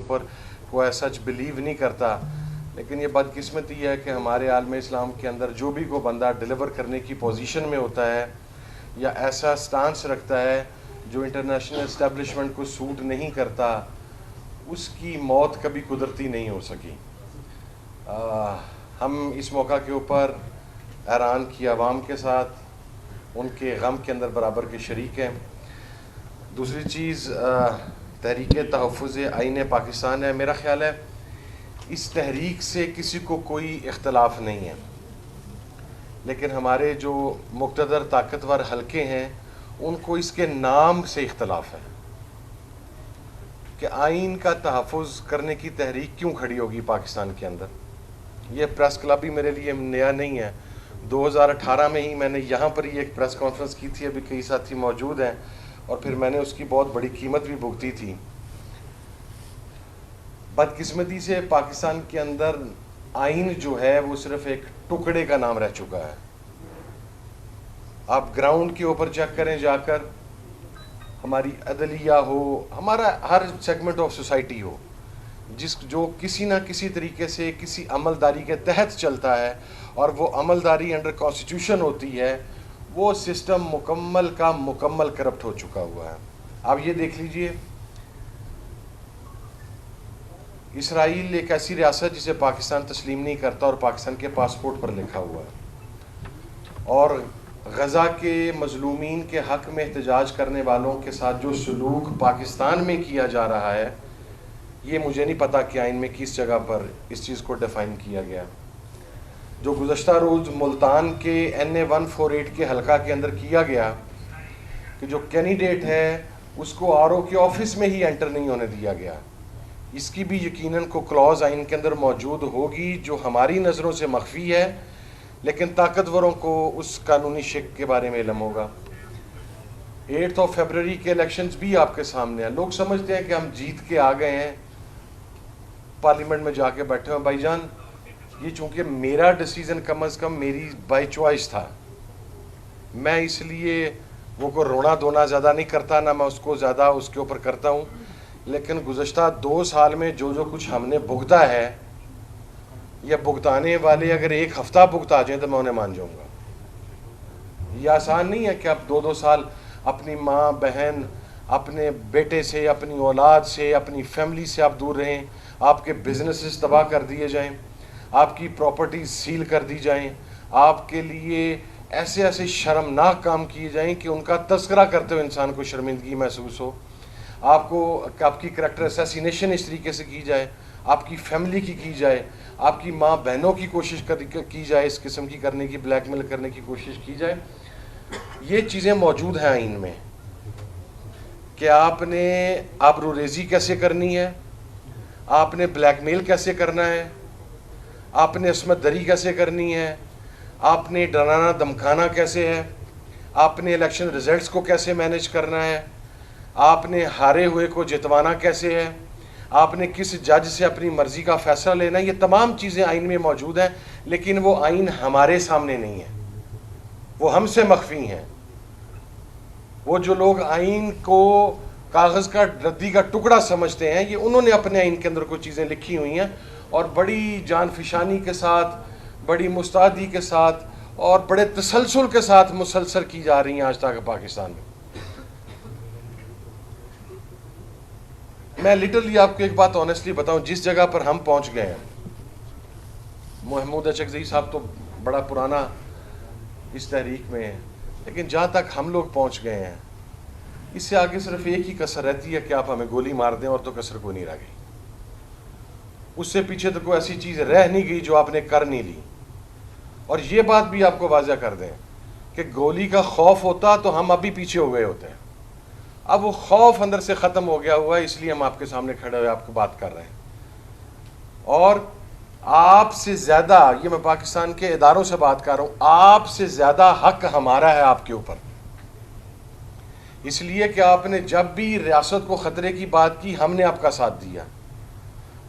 اوپر وہ ایسا سچ بلیو نہیں کرتا، لیکن یہ بدقسمتی ہے کہ ہمارے عالم اسلام کے اندر جو بھی کوئی بندہ ڈیلیور کرنے کی پوزیشن میں ہوتا ہے یا ایسا سٹانس رکھتا ہے جو انٹرنیشنل اسٹیبلشمنٹ کو سوٹ نہیں کرتا، اس کی موت کبھی قدرتی نہیں ہو سکی۔ ہم اس موقع کے اوپر ایران کی عوام کے ساتھ ان کے غم کے اندر برابر کے شریک ہیں۔ دوسری چیز تحریک تحفظ آئین پاکستان ہے۔ میرا خیال ہے اس تحریک سے کسی کو کوئی اختلاف نہیں ہے، لیکن ہمارے جو مقتدر طاقتور حلقے ہیں ان کو اس کے نام سے اختلاف ہے کہ آئین کا تحفظ کرنے کی تحریک کیوں کھڑی ہوگی پاکستان کے اندر۔ یہ پریس کلب بھی میرے لیے نیا نہیں ہے، 2018 میں ہی میں نے یہاں پر ہی ایک پریس کانفرنس کی تھی، ابھی کئی ساتھی موجود ہیں، اور پھر میں نے اس کی بہت بڑی قیمت بھی بھگتی تھی۔ بدقسمتی سے پاکستان کے اندر آئین جو ہے وہ صرف ایک ٹکڑے کا نام رہ چکا ہے۔ آپ گراؤنڈ کے اوپر چیک کریں جا کر، ہماری عدلیہ ہو، ہمارا ہر سیگمنٹ آف سوسائٹی ہو، جو کسی نہ کسی طریقے سے کسی عملداری کے تحت چلتا ہے، اور وہ عملداری انڈر کانسٹیٹیوشن ہوتی ہے، وہ سسٹم مکمل کا مکمل کرپٹ ہو چکا ہوا ہے۔ آپ یہ دیکھ لیجئے، اسرائیل ایک ایسی ریاست جسے پاکستان تسلیم نہیں کرتا اور پاکستان کے پاسپورٹ پر لکھا ہوا ہے، اور غزہ کے مظلومین کے حق میں احتجاج کرنے والوں کے ساتھ جو سلوک پاکستان میں کیا جا رہا ہے، یہ مجھے نہیں پتا کہ آئین میں کس جگہ پر اس چیز کو ڈیفائن کیا گیا۔ جو گزشتہ روز ملتان کے NA 148 کے حلقہ کے اندر کیا گیا کہ جو کینڈیڈیٹ ہے اس کو RO کے آفس میں ہی انٹر نہیں ہونے دیا گیا، اس کی بھی یقیناً کو کلوز آئین کے اندر موجود ہوگی جو ہماری نظروں سے مخفی ہے، لیکن طاقتوروں کو اس قانونی شک کے بارے میں علم ہوگا۔ 8 فروری کے الیکشنز بھی آپ کے سامنے ہیں۔ لوگ سمجھتے ہیں کہ ہم جیت کے آ گئے ہیں، پارلیمنٹ میں جا کے بیٹھے ہیں۔ بھائی جان، یہ چونکہ میرا ڈیسیزن کم از کم میری بائی چوائس تھا، میں اس لیے وہ کو رونا دھونا زیادہ نہیں کرتا، نہ میں اس کو زیادہ اس کے اوپر کرتا ہوں، لیکن گزشتہ 2 سال میں جو کچھ ہم نے بھگتا ہے، یا بھگتانے والے اگر 1 ہفتہ بھگتا جائیں تو میں انہیں مان جاؤں گا۔ یہ آسان نہیں ہے کہ آپ 2 سال اپنی ماں بہن، اپنے بیٹے سے، اپنی اولاد سے، اپنی فیملی سے آپ دور رہیں، آپ کے بزنسز تباہ کر دیے جائیں، آپ کی پراپرٹیز سیل کر دی جائیں، آپ کے لیے ایسے ایسے شرمناک کام کیے جائیں کہ ان کا تذکرہ کرتے ہوئے انسان کو شرمندگی محسوس ہو، آپ کی کریکٹر اسیسینیشن اس طریقے سے کی جائے، آپ کی فیملی کی جائے، آپ کی ماں بہنوں کی کوشش کی جائے، اس قسم کی کرنے کی، بلیک میل کرنے کی کوشش کی جائے۔ یہ چیزیں موجود ہیں آئین میں کہ آپ نے آبرو ریزی کیسے کرنی ہے، آپ نے بلیک میل کیسے کرنا ہے، آپ نے عصمت دری کیسے کرنی ہے، آپ نے ڈرانا دھمکانا کیسے ہے، آپ نے الیکشن ریزلٹس کو کیسے مینیج کرنا ہے، آپ نے ہارے ہوئے کو جتوانا کیسے ہے، آپ نے کس جج سے اپنی مرضی کا فیصلہ لینا ہے۔ یہ تمام چیزیں آئین میں موجود ہیں، لیکن وہ آئین ہمارے سامنے نہیں ہے، وہ ہم سے مخفی ہیں۔ وہ جو لوگ آئین کو کاغذ کا ردی کا ٹکڑا سمجھتے ہیں، یہ انہوں نے اپنے آئین کے اندر کوئی چیزیں لکھی ہوئی ہیں، اور بڑی جان فشانی کے ساتھ، بڑی مستعدی کے ساتھ، اور بڑے تسلسل کے ساتھ مسلسل کی جا رہی ہیں آج تک پاکستان میں۔ میں لٹرلی آپ کو ایک بات آنیسٹلی بتاؤں، جس جگہ پر ہم پہنچ گئے ہیں، محمود اچکزئی صاحب تو بڑا پرانا اس تحریک میں ہے، لیکن جہاں تک ہم لوگ پہنچ گئے ہیں، اس سے آگے صرف ایک ہی کسر رہتی ہے کہ آپ ہمیں گولی مار دیں، اور تو کسر کوئی نہیں رہ گئی۔ اس سے پیچھے تو کوئی ایسی چیز رہ نہیں گئی جو آپ نے کر نہیں لی۔ اور یہ بات بھی آپ کو واضح کر دیں کہ گولی کا خوف ہوتا تو ہم ابھی پیچھے ہو گئے ہوتے ہیں۔ اب وہ خوف اندر سے ختم ہو گیا ہوا ہے، اس لیے ہم آپ کے سامنے کھڑے ہوئے آپ کو بات کر رہے ہیں۔ اور آپ سے زیادہ، یہ میں پاکستان کے اداروں سے بات کر رہا ہوں، آپ سے زیادہ حق ہمارا ہے آپ کے اوپر، اس لیے کہ آپ نے جب بھی ریاست کو خطرے کی بات کی، ہم نے آپ کا ساتھ دیا۔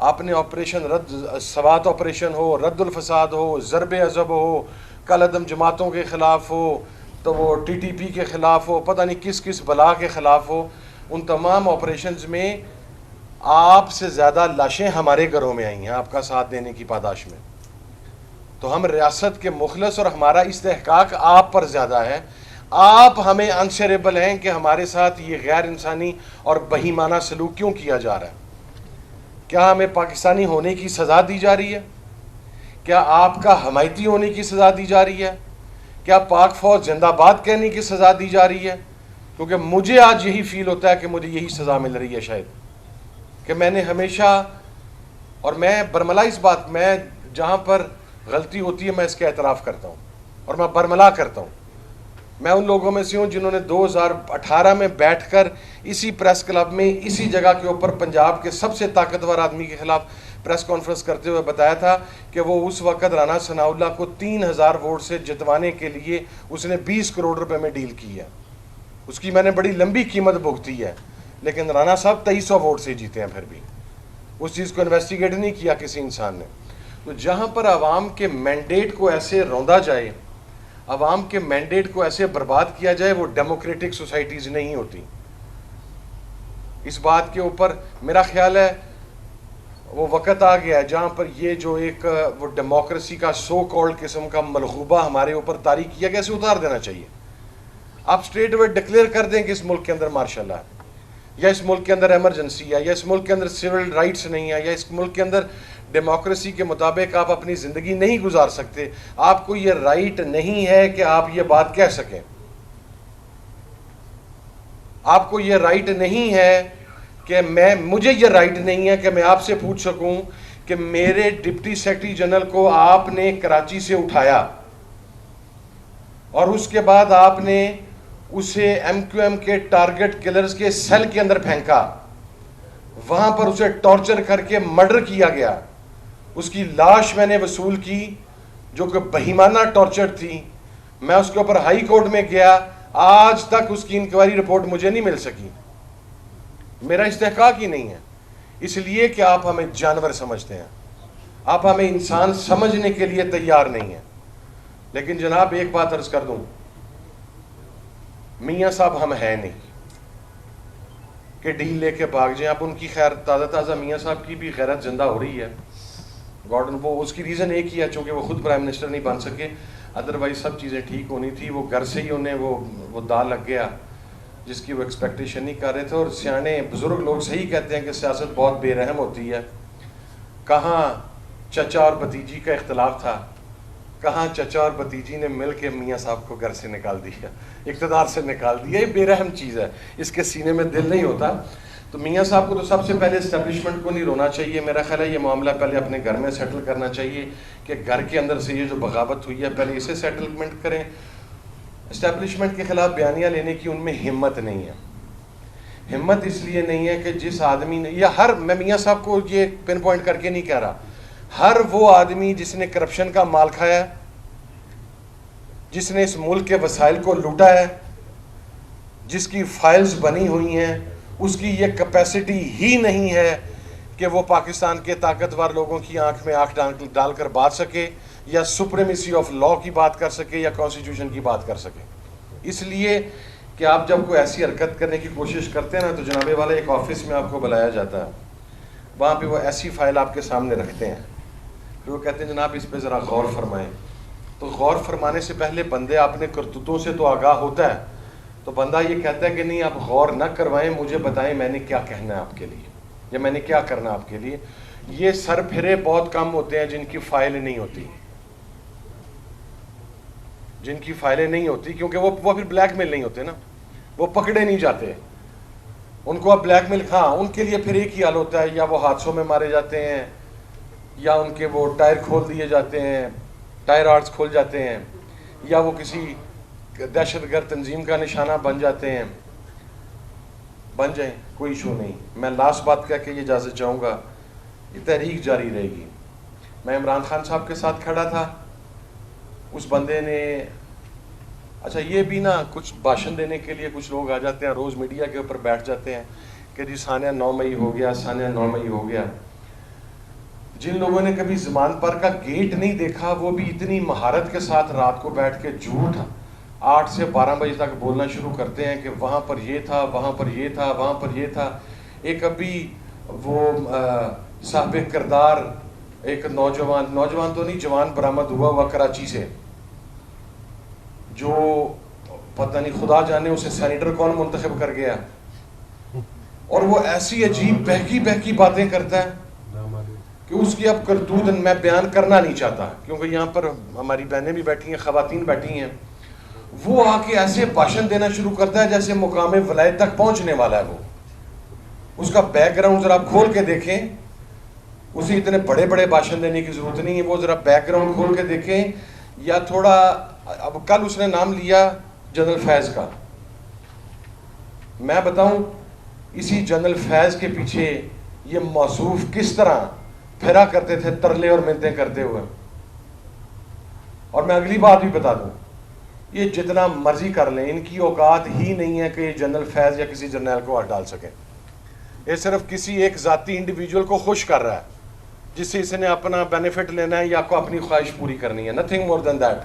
آپ نے آپریشن سوات آپریشن ہو، رد الفساد ہو، ضرب عضب ہو، کل عدم جماعتوں کے خلاف ہو، تو وہ TTP کے خلاف ہو، پتہ نہیں کس کس بلا کے خلاف ہو، ان تمام آپریشنز میں آپ سے زیادہ لاشیں ہمارے گھروں میں آئی ہیں آپ کا ساتھ دینے کی پاداش میں. تو ہم ریاست کے مخلص اور ہمارا استحقاق آپ پر زیادہ ہے. آپ ہمیں انسریبل ہیں کہ ہمارے ساتھ یہ غیر انسانی اور بہیمانہ سلوک کیوں کیا جا رہا ہے؟ کیا ہمیں پاکستانی ہونے کی سزا دی جا رہی ہے؟ کیا آپ کا حمایتی ہونے کی سزا دی جا رہی ہے؟ کیا پاک فوج زندہ باد کہنے کی سزا دی جا رہی ہے؟ کیونکہ مجھے آج یہی فیل ہوتا ہے کہ مجھے یہی سزا مل رہی ہے شاید، کہ میں نے ہمیشہ، اور میں برملا اس بات، میں جہاں پر غلطی ہوتی ہے میں اس کا اعتراف کرتا ہوں اور میں برملا کرتا ہوں. میں ان لوگوں میں سے ہوں جنہوں نے 2018 میں بیٹھ کر اسی پریس کلب میں اسی جگہ کے اوپر پنجاب کے سب سے طاقتور آدمی کے خلاف پریس کانفرنس کرتے ہوئے بتایا تھا کہ وہ اس وقت رانا ثناء اللہ کو 3000 ووٹ سے جتوانے کے لیے اس نے 20 کروڑ روپے میں ڈیل کی ہے. اس کی میں نے بڑی لمبی قیمت بھگتی ہے، لیکن رانا صاحب 2300 ووٹ سے جیتے ہیں. پھر بھی اس چیز کو انویسٹیگیٹ نہیں کیا کسی انسان نے. تو جہاں پر عوام کے مینڈیٹ کو ایسے روندا جائے، عوام کے مینڈیٹ کو ایسے برباد کیا جائے، وہ ڈیموکریٹک سوسائٹیز نہیں ہوتی. اس بات کے اوپر میرا خیال ہے وہ وقت آ گیا ہے جہاں پر یہ جو ایک وہ ڈیموکریسی کا سو کالڈ قسم کا ملغوبہ ہمارے اوپر طاری کیا گیا، اسے اتار دینا چاہیے. آپ اسٹریٹ اوے ڈکلیئر کر دیں کہ اس ملک کے اندر مارشل لا ہے، یا اس ملک کے اندر ایمرجنسی ہے، یا اس ملک کے اندر سول رائٹس نہیں ہے، یا اس ملک کے اندر ڈیموکریسی کے مطابق آپ اپنی زندگی نہیں گزار سکتے. آپ کو یہ رائٹ نہیں ہے کہ آپ یہ بات کہہ سکیں. آپ کو یہ رائٹ نہیں ہے کہ مجھے یہ رائٹ نہیں ہے کہ میں آپ سے پوچھ سکوں کہ میرے ڈپٹی سیکرٹری جنرل کو آپ نے کراچی سے اٹھایا اور اس کے بعد آپ نے اسے ایم کیو ایم کے ٹارگٹ کلرز کے سیل کے اندر پھینکا، وہاں پر اسے ٹارچر کر کے مرڈر کیا گیا. اس کی لاش میں نے وصول کی جو کہ بہیمانہ ٹارچر تھی. میں اس کے اوپر ہائی کورٹ میں گیا، آج تک اس کی انکوائری رپورٹ مجھے نہیں مل سکی. میرا استحقاق ہی نہیں ہے، اس لیے کہ آپ ہمیں جانور سمجھتے ہیں، آپ ہمیں انسان سمجھنے کے لیے تیار نہیں ہیں. لیکن جناب ایک بات عرض کر دوں، میاں صاحب ہم ہیں نہیں کہ ڈیل لے کے بھاگ جائیں. اب ان کی خیر تازہ میاں صاحب کی بھی غیرت زندہ ہو رہی ہے. گارڈن وہ اس کی ریزن ایک ہی ہے، چونکہ وہ خود پرائم منسٹر نہیں بن سکے، ادروائز سب چیزیں ٹھیک ہونی تھی. وہ گھر سے ہی انہیں وہ دال لگ گیا جس کی وہ ایکسپیکٹیشن نہیں کر رہے تھے. اور سیانے بزرگ لوگ صحیح کہتے ہیں کہ سیاست بہت بے رحم ہوتی ہے. کہاں چچا اور بھتیجی کا اختلاف تھا، کہاں چچا اور بھتیجی نے مل کے میاں صاحب کو گھر سے نکال دیا، اقتدار سے نکال دیا. یہ بے رحم چیز ہے، اس کے سینے میں دل نہیں ہوتا. تو میاں صاحب کو تو سب سے پہلے اسٹیبلشمنٹ کو نہیں رونا چاہیے. میرا خیال ہے یہ معاملہ پہلے اپنے گھر میں سیٹل کرنا چاہیے کہ گھر کے اندر سے یہ جو بغاوت ہوئی ہے پہلے اسے سیٹلمنٹ کریں. اسٹیبلشمنٹ کے خلاف بیانیہ لینے کی ان میں ہمت نہیں ہے. ہمت اس لیے نہیں ہے کہ جس آدمی نے، یا میں میاں صاحب کو یہ پن پوائنٹ کر کے نہیں کہہ رہا، ہر وہ آدمی جس نے کرپشن کا مال کھایا ہے، جس نے اس ملک کے وسائل کو لوٹا ہے، جس کی فائلز بنی ہوئی ہیں، اس کی یہ کیپیسٹی ہی نہیں ہے کہ وہ پاکستان کے طاقتور لوگوں کی آنکھ میں آنکھ ڈال کر بات سکے، یا سپریمیسی آف لا کی بات کر سکے، یا کانسٹیٹیوشن کی بات کر سکے. اس لیے کہ آپ جب کوئی ایسی حرکت کرنے کی کوشش کرتے ہیں نا، تو جناب والا ایک آفس میں آپ کو بلایا جاتا ہے، وہاں پہ وہ ایسی فائل آپ کے سامنے رکھتے ہیں، پھر وہ کہتے ہیں جناب اس پہ ذرا غور فرمائیں. تو غور فرمانے سے پہلے بندے اپنے کرتوتوں سے تو آگاہ ہوتا ہے، تو بندہ یہ کہتا ہے کہ نہیں آپ غور نہ کروائیں، مجھے بتائیں میں نے کیا کہنا ہے آپ کے لیے، یا میں نے کیا کرنا ہے آپ کے لیے. یہ سر پھرے بہت کم ہوتے ہیں جن کی فائل نہیں ہوتی، جن کی فائلیں نہیں ہوتی، کیونکہ وہ پھر بلیک میل نہیں ہوتے نا، وہ پکڑے نہیں جاتے. ان کو اب بلیک میل، ہاں ان کے لیے پھر ایک ہی حال ہوتا ہے، یا وہ حادثوں میں مارے جاتے ہیں، یا ان کے وہ ٹائر کھول دیے جاتے ہیں، ٹائر آرٹس کھول جاتے ہیں، یا وہ کسی دہشت گرد تنظیم کا نشانہ بن جاتے ہیں. بن جائیں، کوئی ایشو نہیں. میں لاسٹ بات کہہ کے یہ اجازت چاہوں گا، یہ تحریک جاری رہے گی. میں عمران خان صاحب کے ساتھ کھڑا تھا، اس بندے نے، اچھا یہ بھی نا کچھ بھاشن دینے کے لیے کچھ لوگ آ جاتے ہیں، روز میڈیا کے اوپر بیٹھ جاتے ہیں کہ جی سانیہ 9 مئی ہو گیا، سانیہ 9 مئی ہو گیا. جن لوگوں نے کبھی زمان پر کا گیٹ نہیں دیکھا، وہ بھی اتنی مہارت کے ساتھ رات کو بیٹھ کے جھوٹ 8 سے 12 بجے تک بولنا شروع کرتے ہیں کہ وہاں پر یہ تھا، وہاں پر یہ تھا، وہاں پر یہ تھا. ایک ابھی وہ صاحب کردار ایک نوجوان تو نہیں جوان برآمد ہوا کراچی سے، جو پتہ نہیں خدا جانے اسے سینیٹر کون منتخب کر گیا، اور وہ ایسی عجیب بہکی باتیں کرتا ہے کہ اس کی اب کرتوت میں بیان کرنا نہیں چاہتا، کیونکہ یہاں پر ہماری بہنیں بھی بیٹھی ہیں، خواتین بیٹھی ہیں. وہ آ کے ایسے بھاشن دینا شروع کرتا ہے جیسے مقام ولایت تک پہنچنے والا ہے. وہ اس کا بیک گراؤنڈ ذرا آپ کھول کے دیکھیں، اسے اتنے بڑے بھاشن دینے کی ضرورت نہیں ہے. وہ ذرا بیک گراؤنڈ کھول کے دیکھیں، یا تھوڑا اب کل اس نے نام لیا جنرل فیض کا. میں بتاؤں اسی جنرل فیض کے پیچھے یہ موصوف کس طرح پھرا کرتے تھے ترلے اور منتیں کرتے ہوئے. اور میں اگلی بات بھی بتا دوں، یہ جتنا مرضی کر لیں، ان کی اوقات ہی نہیں ہے کہ یہ جنرل فیض یا کسی جرنیل کو ہاتھ ڈال سکیں. یہ صرف کسی ایک ذاتی انڈیویجول کو خوش کر رہا ہے جس سے اس نے اپنا بینیفٹ لینا ہے یا کو اپنی خواہش پوری کرنی ہے. Nothing more then that.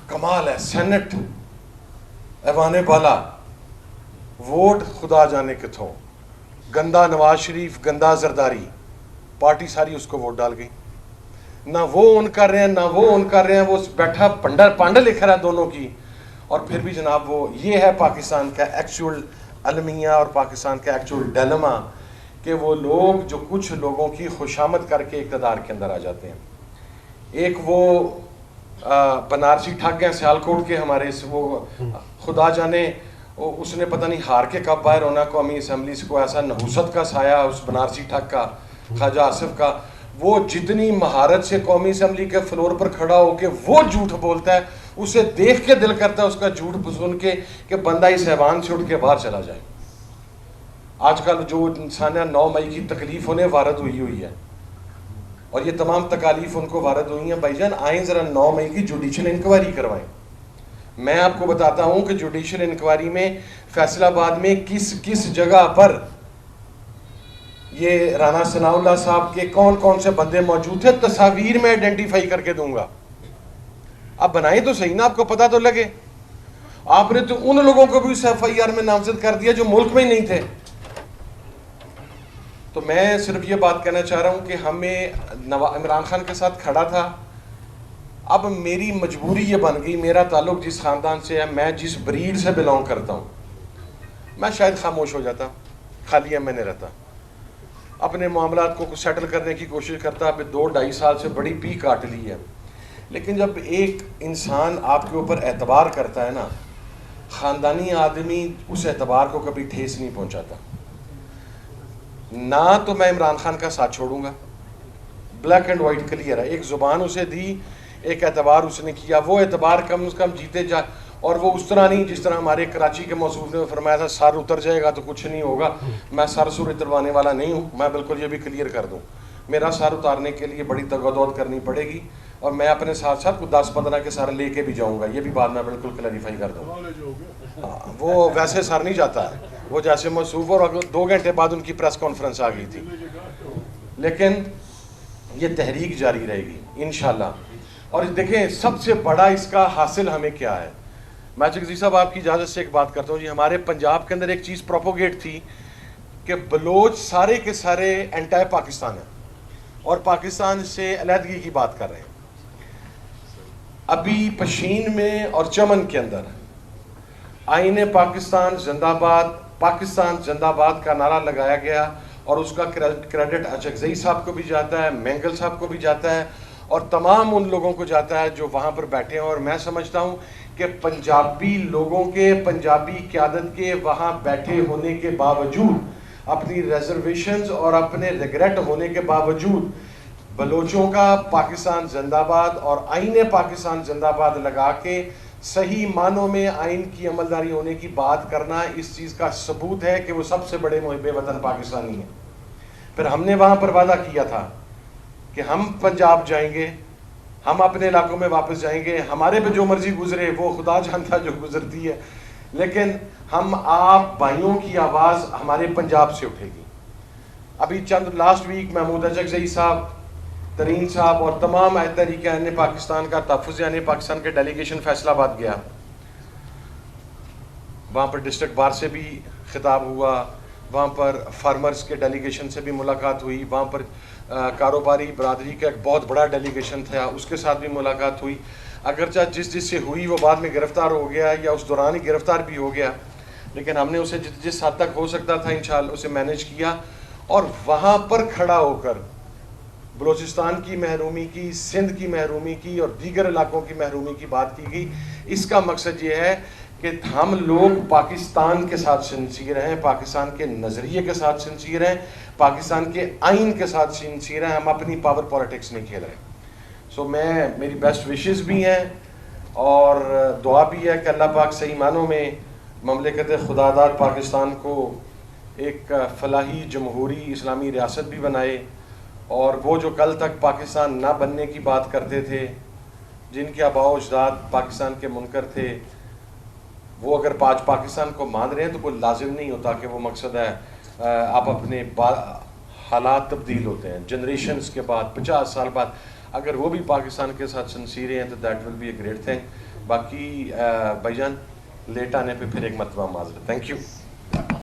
کمال ہے، سینٹ ایوان بالا، ووٹ خدا جانے کتوں، گندا نواز شریف، گندا زرداری، پارٹی ساری اس کو ووٹ ڈال گئی. نہ وہ ان کر رہے ہیں نہ وہ ان کر رہے ہیں، وہ بیٹھا پانڈا لکھ رہا ہے دونوں کی. اور پھر بھی جناب وہ یہ ہے پاکستان کا ایکچوئل المیہ اور پاکستان کا ایکچوئل ڈیلما، کہ وہ لوگ جو کچھ لوگوں کی خوشامد کر کے اقتدار کے اندر آ جاتے ہیں. ایک وہ بنارسی ٹھگ ہیں سیالکوٹ کے ہمارے، وہ خدا جانے اس نے پتہ نہیں ہار کے کب باہر ہونا قومی اسمبلی سے، کو ایسا نحوست کا سایہ اس بنارسی ٹھگ کا، خواجہ آصف کا. وہ جتنی مہارت سے قومی اسمبلی کے فلور پر کھڑا ہو کے وہ جھوٹ بولتا ہے، اسے دیکھ کے دل کرتا ہے اس کا جھوٹ سن کے کہ بندہ اس حیوان سے اٹھ کے باہر چلا جائے. آج کل جو انسانیہ 9 مئی کی تکلیف انہیں وارد ہوئی ہے، اور یہ تمام تکالیف ان کو وارد ہوئی ہیں. بھائی جان آئیں ذرا 9 مئی کی جوڈیشل انکوائری کروائیں. میں آپ کو بتاتا ہوں کہ جوڈیشل انکوائری میں فیصل آباد میں کس جگہ پر یہ رانا ثناء اللہ صاحب کے کون سے بندے موجود تھے، تصاویر میں آئیڈینٹیفائی کر کے دوں گا. آپ بنائیں تو صحیح نا، آپ کو پتہ تو لگے. آپ نے تو ان لوگوں کو بھی اس ایف آئی آر میں نامزد کر دیا جو ملک میں ہی نہیں تھے. تو میں صرف یہ بات کہنا چاہ رہا ہوں کہ ہمیں عمران خان کے ساتھ کھڑا تھا. اب میری مجبوری یہ بن گئی، میرا تعلق جس خاندان سے ہے، میں جس بریڈ سے بلانگ کرتا ہوں، میں شاید خاموش ہو جاتا، خالی میں نہیں رہتا، اپنے معاملات کو سیٹل کرنے کی کوشش کرتا. اب 2-2.5 سال سے بڑی پی کاٹ لی ہے. لیکن جب ایک انسان آپ کے اوپر اعتبار کرتا ہے نا، خاندانی آدمی اس اعتبار کو کبھی ٹھیس نہیں پہنچاتا. نہ تو میں عمران خان کا ساتھ چھوڑوں گا، بلیک اینڈ وائٹ کلیئر ہے. ایک زبان اسے دی، ایک اعتبار اس نے کیا، وہ اعتبار کم از کم جیتے جا. اور وہ اس طرح نہیں جس طرح ہمارے کراچی کے موصوف نے فرمایا تھا سر اتر جائے گا تو کچھ نہیں ہوگا. میں سر اتروانے والا نہیں ہوں. میں بالکل یہ بھی کلیئر کر دوں، میرا سر اتارنے کے لیے بڑی تگودود کرنی پڑے گی، اور میں اپنے ساتھ ساتھ 10-15 کے سر لے کے بھی جاؤں گا. یہ بھی بات میں بالکل کلیریفائی کر دوں. وہ ویسے سر نہیں جاتا ہے، وہ جیسے موصوف، اور 2 گھنٹے بعد ان کی پریس کانفرنس آ گئی تھی. لیکن یہ تحریک جاری رہے گی انشاءاللہ. اور دیکھیں سب سے بڑا اس کا حاصل ہمیں کیا ہے. میں چغزی صاحب آپ کی اجازت سے ایک بات کرتا ہوں جی. ہمارے پنجاب کے اندر ایک چیز پروپوگیٹ تھی کہ بلوچ سارے کے سارے اینٹائی پاکستان ہیں اور پاکستان سے علیحدگی کی بات کر رہے ہیں. ابھی پشین میں اور چمن کے اندر آئین پاکستان زندہ باد، پاکستان زندہ باد کا نعرہ لگایا گیا، اور اس کا کریڈٹ اچغزئی صاحب کو بھی جاتا ہے، مینگل صاحب کو بھی جاتا ہے، اور تمام ان لوگوں کو جاتا ہے جو وہاں پر بیٹھے ہیں. اور میں سمجھتا ہوں کہ پنجابی لوگوں کے، پنجابی قیادت کے وہاں بیٹھے ہونے کے باوجود، اپنی ریزرویشنز اور اپنے ریگریٹ ہونے کے باوجود، بلوچوں کا پاکستان زندہ باد اور آئین پاکستان زندہ باد لگا کے صحیح معنوں میں آئین کی عملداری ہونے کی بات کرنا اس چیز کا ثبوت ہے کہ وہ سب سے بڑے محب وطن پاکستانی ہیں. پھر ہم نے وہاں پر وعدہ کیا تھا کہ ہم پنجاب جائیں گے، ہم اپنے علاقوں میں واپس جائیں گے، ہمارے پہ جو مرضی گزرے وہ خدا جانتا جو گزرتی ہے، لیکن ہم آپ بھائیوں کی آواز ہمارے پنجاب سے اٹھے گی. ابھی چند لاسٹ ویک محمود اچغزئی صاحب، ترین صاحب اور تمام تحریک عین پاکستان کا تحفظ عین پاکستان کے ڈیلیگیشن فیصل آباد گیا. وہاں پر ڈسٹرکٹ بار سے بھی خطاب ہوا، وہاں پر فارمرز کے ڈیلیگیشن سے بھی ملاقات ہوئی, وہاں پر کاروباری برادری کا ایک بہت بڑا ڈیلیگیشن تھا, اس کے ساتھ بھی ملاقات ہوئی. اگرچہ جس سے ہوئی وہ بعد میں گرفتار ہو گیا یا اس دوران ہی گرفتار بھی ہو گیا, لیکن ہم نے اسے جس حد تک ہو سکتا تھا انشاءاللہ اسے مینیج کیا, اور وہاں پر کھڑا ہو کر بلوچستان کی محرومی کی, سندھ کی محرومی کی اور دیگر علاقوں کی محرومی کی بات کی گئی. اس کا مقصد یہ ہے کہ ہم لوگ پاکستان کے ساتھ سنسیر ہیں, پاکستان کے نظریے کے ساتھ سنسیر ہیں, پاکستان کے آئین کے ساتھ سنسیر ہیں, ہم اپنی پاور پالیٹکس نہیں کھیل رہے. سو میری بیسٹ وشز بھی ہیں اور دعا بھی ہے کہ اللہ پاک صحیح معنوں میں مملکت خداداد پاکستان کو ایک فلاحی جمہوری اسلامی ریاست بھی بنائے, اور وہ جو کل تک پاکستان نہ بننے کی بات کرتے تھے, جن کے آباء و اجداد پاکستان کے منکر تھے, وہ اگر آج پاکستان کو مان رہے ہیں تو کوئی لازم نہیں ہوتا کہ وہ مقصد ہے آپ اپنے حالات تبدیل ہوتے ہیں جنریشنز کے بعد 50 سال بعد. اگر وہ بھی پاکستان کے ساتھ سنسیر ہیں تو that will be a great thing. باقی بھائی جان لیٹ آنے پہ پھر ایک مرتبہ معذرت. Thank you.